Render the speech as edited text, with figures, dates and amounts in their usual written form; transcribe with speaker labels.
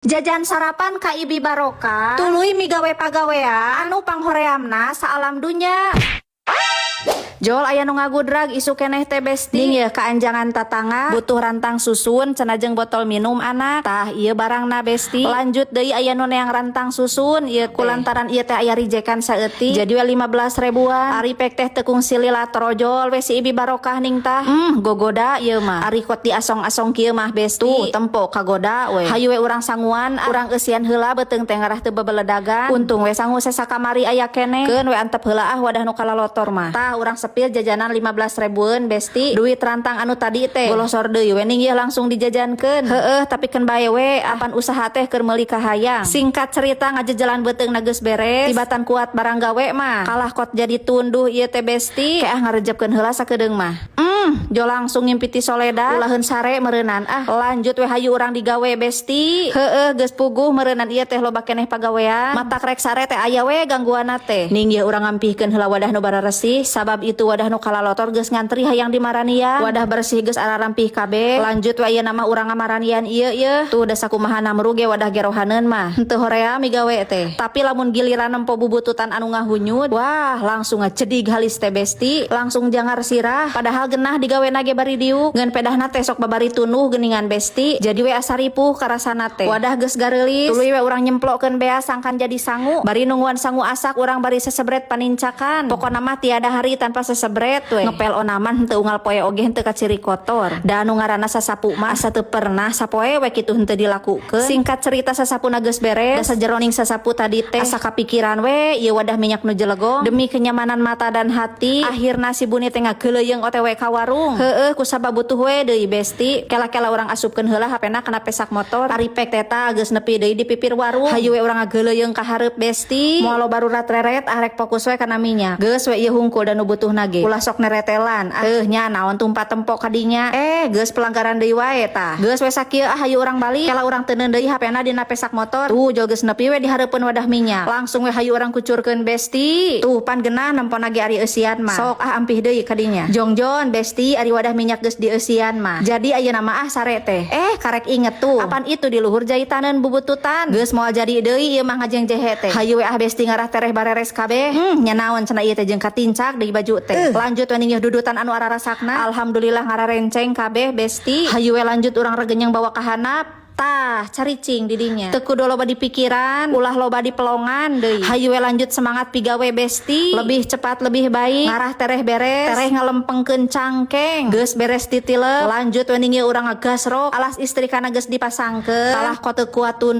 Speaker 1: Jajan sarapan ka Ibi Barokah tuluy migawe pagawean anu panghoreamna sa alam dunya. Jol aya nu ngagudrag isu keneh teh besti ning ye kaanjangan tatangga butuh rantang susun cenajeng botol minum anak tah ieu barangna besti. Lanjut deui aya nu neang rantang susun ieu kulantaran ieu teh aya rijekan saeutik jadi we 15 ribuan. Ari pek teh teu kungsi lila trojol we si Ibi Barokah ning tah gogoda ieu mah ari kot di asong-asong kieu mah besti tempo kagoda we hayu we urang sanguan urang eusian heula beuteung teh ngarah teu bebeledagan untung we sangu sasakamari aya keneh keun we antep heula wadah nu kalalotor mah tah urang sepil jajanan 15 ribuan besti duit rantang anu tadi teh golosor deui we ning ieu langsung dijajankeun. Heueuh tapi keun bae we apan usaha teh keur meuli kahayang. Singkat cerita ngajejelan beuteung na geus beres tibatan kuat barang gawe mah kalah kot jadi tunduh ieu teh besti keah ngarejepkeun heula sakedeung mah jo langsung ngimpiti Soledad ulaheun sare meureunnan lanjut we hayu urang digawe besti. Heueuh geus puguh meureunnan ieu teh loba keneh pagawean matak rek sare teh aya we gangguanna teh ning ieu urang ngampihkeun heula wadah nu bararesih sabab itu wadah nu kalalotor geus ngantri hayang dimaranian wadah bersih geus ararampih kabeh. Lanjut we ieu nama urang ngamaranian ieu tuh da sakumaha namru ge wadah gerohaneun mah henteu horea migawe teh tapi lamun giliran nempo bubututan anu ngahunyut wah langsung ngacedig halis teh besti langsung jangar sirah padahal genah digawena ge bari diuk ngeun pedahna teh sok babari tunuh geuningan besti jadi we asaripuh karasana teh wadah geus gareulis tuluy we urang nyemplokkeun bea sangkan jadi sangu bari nungguan sangu asak urang bari sesebret panincakan pokona mah tiada hari tanpa sesebret we ngepel onaman henteu unggal poe oge henteu kaciri kotor da anu ngaranna sasapu mah asa teu pernah sapoe we kitu henteu dilakukeun. Singkat cerita sasapuna geus beres da sajeroning sasapu tadi teh asa kapikiran we ieu wadah minyak nu jelegong demi kenyamanan mata dan hati akhirna si Buni teh ngageuleuyeung OTW ka warung. Heueuh kusaba butuh we deui besti kela-kela urang asupkeun heula hapena kana pesak motor ari pek teta geus nepi deui di pipir warung hayu we urang ngageuleuyeung ka hareup besti moal loba rurat reret arek fokus we kana minyak geus we ieu hungkul dan nu butuhna ge ulah sok neretelan nya naon tumpat tempo kadinya geus pelanggaran deui wae tah geus we sakieu hayu urang balik kela urang teuneun deui hapena dina pesak motor tuh jo geus nepi we di hareupeun wadah minyak langsung we hayu urang kucurkeun besti tuh pan genah nempona ge ari eusian mah sok ampih deui kadinya jongjon besti ari wadah minyak geus di eusian mah jadi ayeuna mah sare teh karek inget tuh apan itu di luhur jahitaneun bubututan geus moal jadi deui ieu mah ngajengjehe teh hayu we besti ngarah tereh bareres kabeh nya naon cenah ieu teh jeung katincak deui baju teh lanjut we ning dudutan anu ararasakna alhamdulillah ngararenceng kabeh besti hayu we lanjut urang regenyang bawa ka handap tah caricing didinya teu kudu loba dipikiran ulah loba dipelongan deui hayu we lanjut semangat pigawe besti lebih cepat lebih baik ngarah tereh beres tereh ngalempengkeun cangkeng geus beres titileup lanjut we ning urang ngagasrok alas istri kana geus dipasangkeun salah ko teu kuat